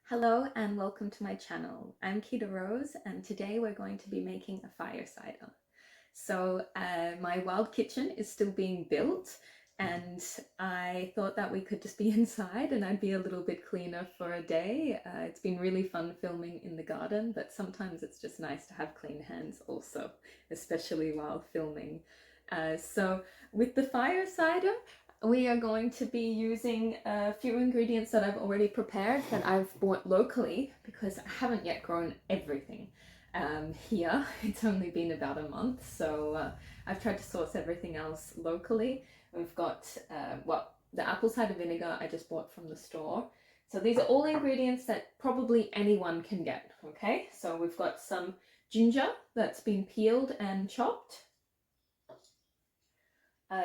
Hello and welcome to my channel. I'm Kita Rose and today we're going to be making a fire cider. So my wild kitchen is still being built and I thought that we could just be inside and I'd be a little bit cleaner for a day. It's been really fun filming in the garden, but sometimes it's just nice to have clean hands also, especially while filming. So with the fire cider, we are going to be using a few ingredients that I've already prepared that I've bought locally because I haven't yet grown everything here. It's only been about a month, so I've tried to source everything else locally. We've got, the apple cider vinegar I just bought from the store. So these are all ingredients that probably anyone can get, okay? So we've got some ginger that's been peeled and chopped.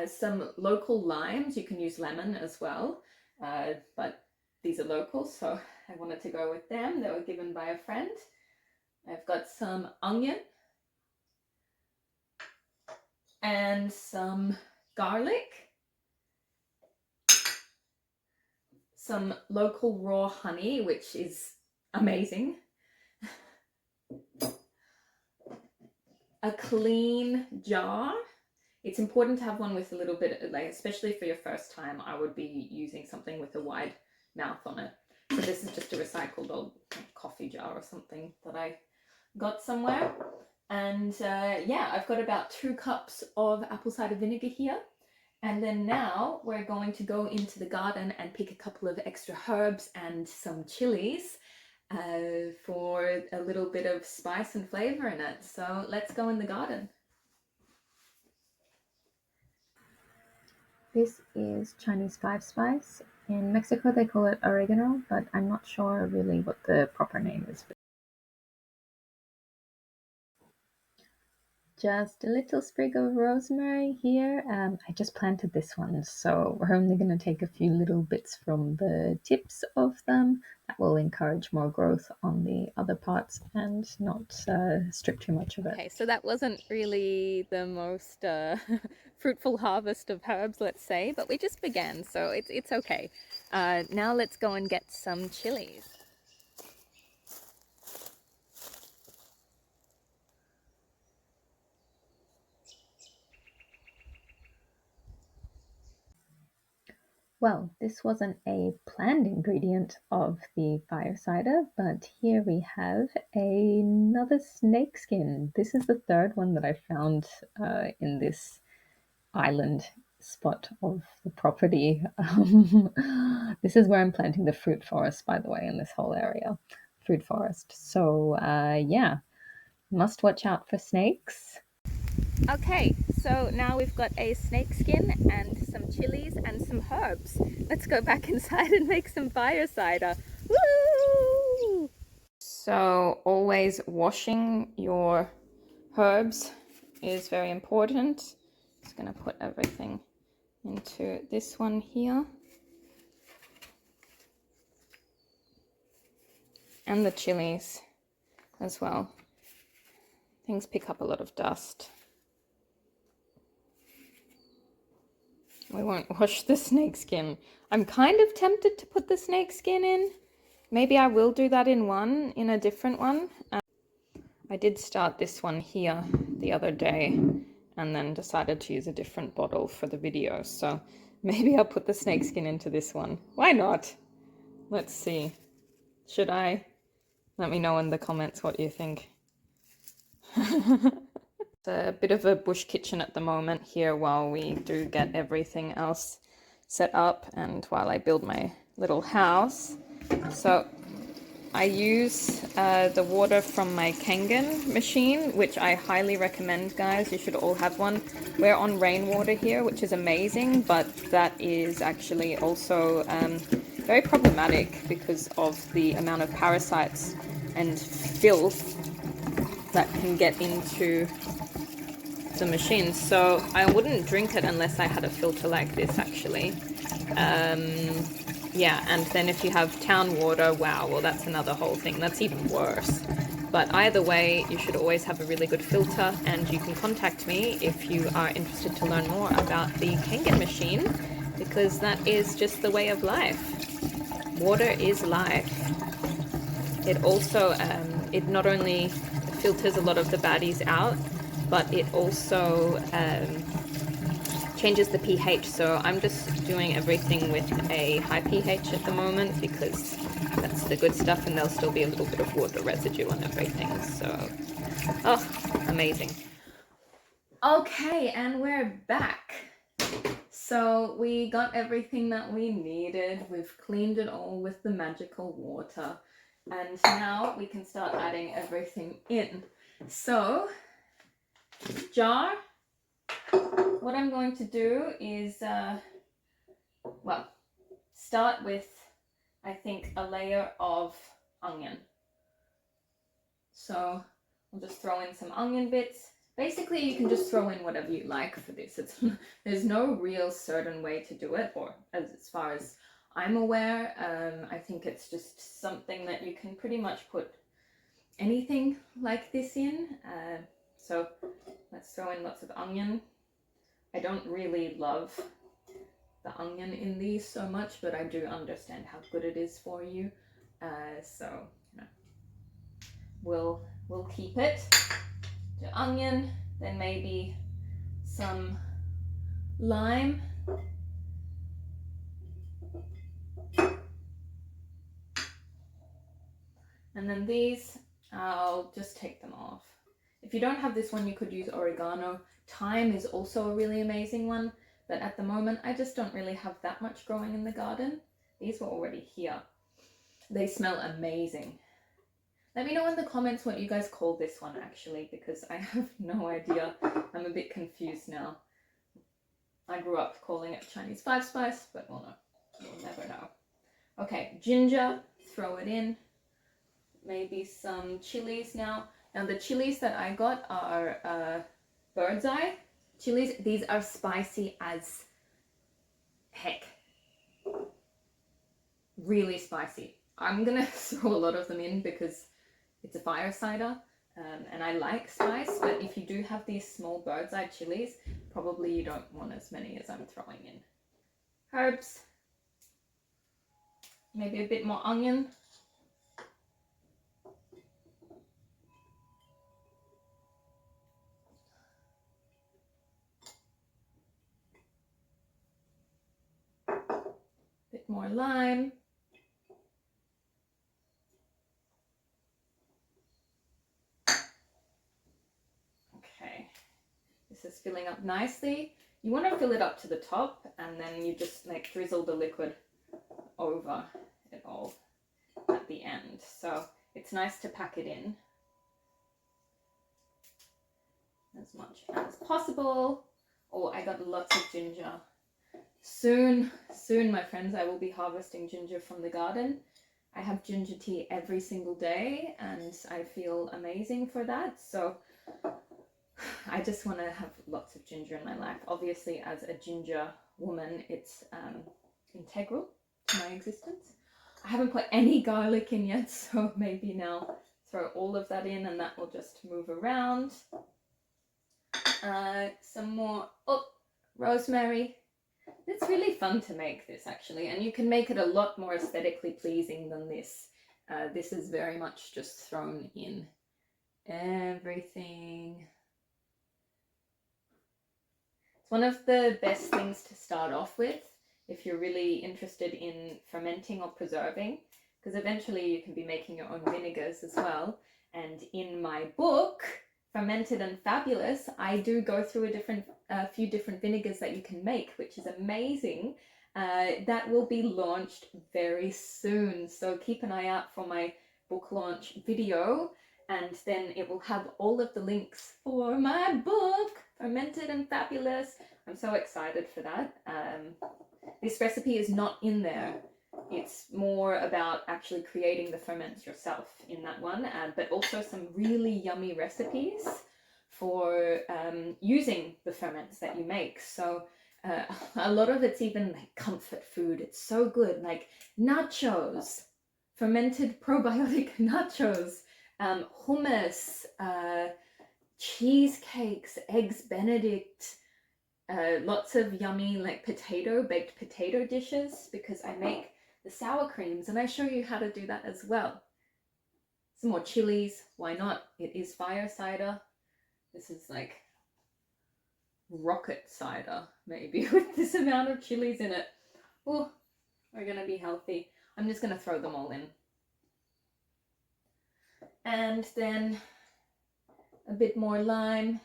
Some local limes, you can use lemon as well, but these are local, so I wanted to go with them. They were given by a friend. I've got some onion and some garlic, some local raw honey, which is amazing, a clean jar. It's important to have one with a little bit, like, especially for your first time, I would be using something with a wide mouth on it. So this is just a recycled old coffee jar or something that I got somewhere. And yeah, I've got about 2 cups of apple cider vinegar here. And then now we're going to go into the garden and pick a couple of extra herbs and some chilies for a little bit of spice and flavor in it. So let's go in the garden. This is Chinese 5-spice. In Mexico they call it oregano, but I'm not sure really what the proper name is. Just a little sprig of rosemary here. I just planted this one, so we're only going to take a few little bits from the tips of them. That will encourage more growth on the other parts and not strip too much of it. Okay, so that wasn't really the most fruitful harvest of herbs, let's say, but we just began, so it's okay. Now let's go and get some chilies. Well, this wasn't a planned ingredient of the fire cider, but here we have another snake skin. This is the third one that I found in this island spot of the property. This is where I'm planting the fruit forest, by the way, in this whole area. Fruit forest. So yeah, must watch out for snakes. Okay, so now we've got a snake skin and some chilies and some herbs. Let's go back inside and make some fire cider. Woo! So always washing your herbs is very important. Just gonna put everything into this one here. And the chilies as well. Things pick up a lot of dust. We won't wash the snake skin. I'm kind of tempted to put the snake skin in. Maybe I will do that in a different one. I did start this one here the other day and then decided to use a different bottle for the video. So maybe I'll put the snake skin into this one. Why not? Let's see. Should I? Let me know in the comments what you think. It's a bit of a bush kitchen at the moment here while we do get everything else set up and while I build my little house. So I use the water from my Kangen machine, which I highly recommend, guys. You should all have one. We're on rainwater here, which is amazing, but that is actually also very problematic because of the amount of parasites and filth that can get into the machine. So I wouldn't drink it unless I had a filter like this, actually. Yeah, and then if you have town water, wow, well, that's another whole thing. That's even worse. But either way, you should always have a really good filter, and you can contact me if you are interested to learn more about the Kangen machine, because that is just the way of life. Water is life. it also, it not only filters a lot of the baddies out, but it also changes the pH. So I'm just doing everything with a high pH at the moment because that's the good stuff, and there'll still be a little bit of water residue on everything. So, oh, amazing. Okay, and we're back. So we got everything that we needed. We've cleaned it all with the magical water. And now we can start adding everything in. So, jar, what I'm going to do is, well, start with, I think, a layer of onion. So I'll just throw in some onion bits. Basically, you can just throw in whatever you like for this. There's no real certain way to do it, or as far as I'm aware, I think it's just something that you can pretty much put anything like this in. So let's throw in lots of onion. I don't really love the onion in these so much, but I do understand how good it is for you. So you know, we'll keep it. The onion, then maybe some lime. And then these, I'll just take them off. If you don't have this one, you could use oregano. Thyme is also a really amazing one, but at the moment, I just don't really have that much growing in the garden. These were already here. They smell amazing. Let me know in the comments what you guys call this one actually, because I have no idea. I'm a bit confused now. I grew up calling it Chinese 5-spice, but we'll never know. Okay, ginger, throw it in. Maybe some chilies now. Now the chilies that I got are bird's eye chilies. These are spicy as heck. Really spicy. I'm gonna throw a lot of them in because it's a fire cider and I like spice, but if you do have these small bird's eye chilies, probably you don't want as many as I'm throwing in. Herbs. Maybe a bit more onion. Bit more lime. Okay, this is filling up nicely. You want to fill it up to the top, and then you just like drizzle the liquid over it all at the end. So it's nice to pack it in as much as possible. Oh, I got lots of ginger. Soon, my friends, I will be harvesting ginger from the garden. I have ginger tea every single day and I feel amazing for that. So I just want to have lots of ginger in my life. Obviously, as a ginger woman, it's integral to my existence. I haven't put any garlic in yet, so maybe now throw all of that in and that will just move around. Some more, rosemary. It's really fun to make this actually, and you can make it a lot more aesthetically pleasing than this. This is very much just thrown in everything. It's one of the best things to start off with if you're really interested in fermenting or preserving, because eventually you can be making your own vinegars as well. And in my book, Fermented and Fabulous, I do go through a few different vinegars that you can make, which is amazing. That will be launched very soon, so keep an eye out for my book launch video, and then it will have all of the links for my book, Fermented and Fabulous. I'm so excited for that. This recipe is not in there. It's more about actually creating the ferments yourself in that one, but also some really yummy recipes for using the ferments that you make. So a lot of it's even like comfort food. It's so good, like nachos, fermented probiotic nachos, hummus, cheesecakes, eggs Benedict, lots of yummy like baked potato dishes, because I make the sour creams and I show you how to do that as well. Some more chilies, why not? It is fire cider. This is like rocket cider, maybe, with this amount of chilies in it. Oh, we're gonna be healthy. I'm just gonna throw them all in. And then a bit more lime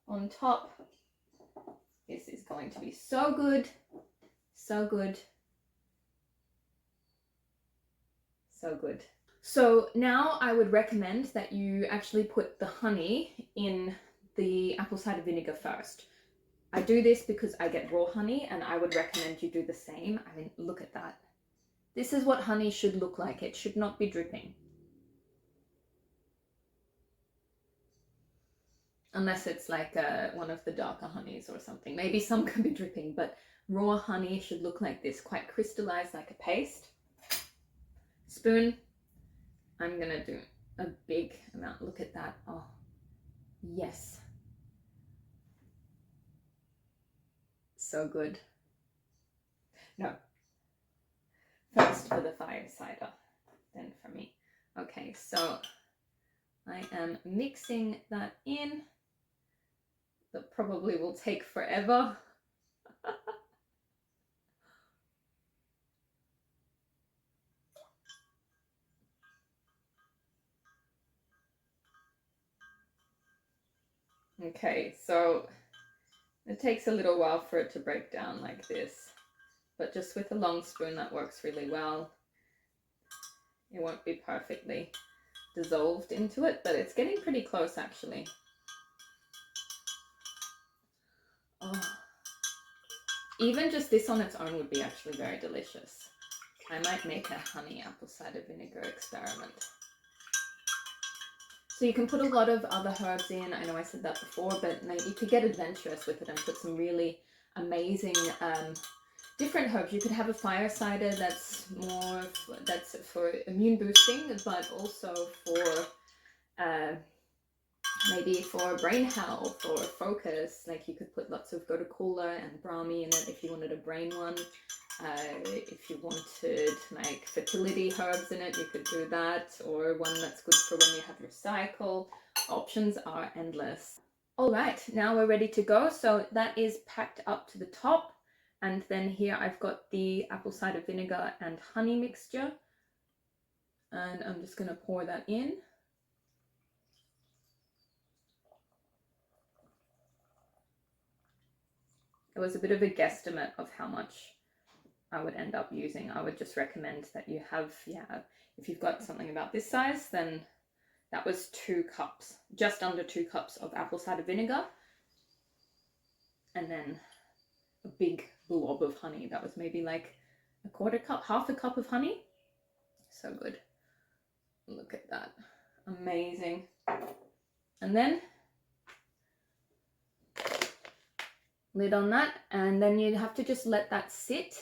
on top. This is going to be so good, so good, so good. So now I would recommend that you actually put the honey in the apple cider vinegar first. I do this because I get raw honey, and I would recommend you do the same. I mean, look at that. This is what honey should look like. It should not be dripping. Unless it's like one of the darker honeys or something. Maybe some can be dripping, but raw honey should look like this, quite crystallized, like a paste. Spoon. I'm gonna do a big amount. Look at that. Oh, yes. So good. No. First for the fire cider, then for me. Okay, so I am mixing that in. That probably will take forever. Okay, so it takes a little while for it to break down like this, but just with a long spoon that works really well. It won't be perfectly dissolved into it, but it's getting pretty close actually. Oh, even just this on its own would be actually very delicious. I might make a honey apple cider vinegar experiment. So you can put a lot of other herbs in. I know I said that before, but maybe you could get adventurous with it and put some really amazing different herbs. You could have a fire cider that's for immune boosting, but also for maybe for brain health or focus. Like you could put lots of gotu kola and brahmi in it if you wanted a brain one. If you wanted like fertility herbs in it, you could do that, or one that's good for when you have your cycle. Options are endless. All right, now we're ready to go. So that is packed up to the top, and then here I've got the apple cider vinegar and honey mixture, and I'm just going to pour that in. It was a bit of a guesstimate of how much I would end up using. I would just recommend that you have, if you've got something about this size, then that was 2 cups, just under 2 cups of apple cider vinegar. And then a big blob of honey. That was maybe like a quarter cup, half a cup of honey. So good. Look at that. Amazing. And then lid on that, and then you have to just let that sit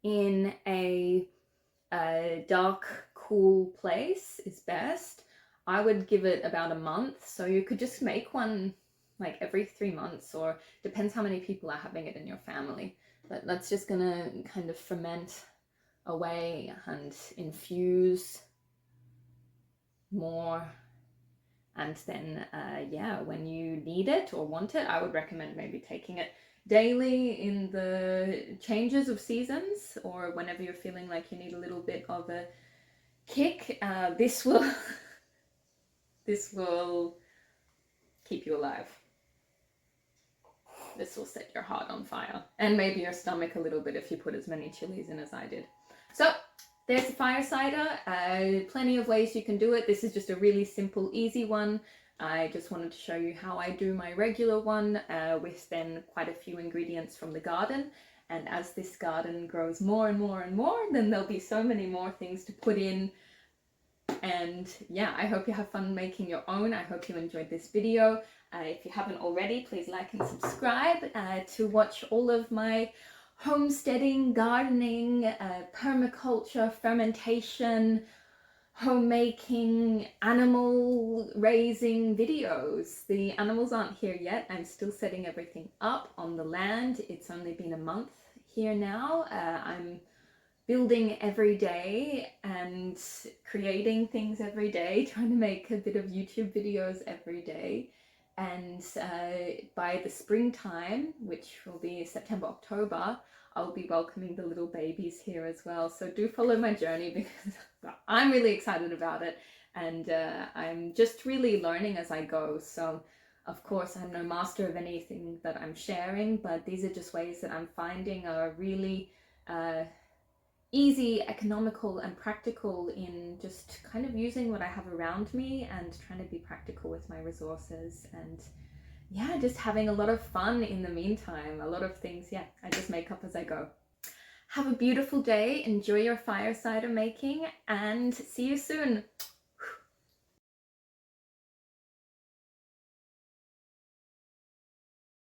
in a dark, cool place is best. I would give it about a month, so you could just make one like every 3 months, or depends how many people are having it in your family. But that's just gonna kind of ferment away and infuse more. And then when you need it or want it, I would recommend maybe taking it daily in the changes of seasons, or whenever you're feeling like you need a little bit of a kick. This will keep you alive. This will set your heart on fire, and maybe your stomach a little bit if you put as many chilies in as I did. So there's the fire cider. Plenty of ways you can do it. This is just a really simple, easy one. I just wanted to show you how I do my regular one with then quite a few ingredients from the garden. And as this garden grows more and more and more, then there'll be so many more things to put in. And yeah, I hope you have fun making your own. I hope you enjoyed this video. If you haven't already, please like and subscribe to watch all of my homesteading, gardening, permaculture, fermentation, homemaking, animal raising videos. The animals aren't here yet. I'm still setting everything up on the land. It's only been a month here now. I'm building every day and creating things every day, trying to make a bit of YouTube videos every day. And by the springtime, which will be September, October, I'll be welcoming the little babies here as well. So do follow my journey, because I'm really excited about it, and I'm just really learning as I go. So of course I'm no master of anything that I'm sharing, but these are just ways that I'm finding are really easy, economical and practical in just kind of using what I have around me and trying to be practical with my resources, and yeah, just having a lot of fun in the meantime. A lot of things, yeah, I just make up as I go. Have a beautiful day, enjoy your fire cider making, and see you soon.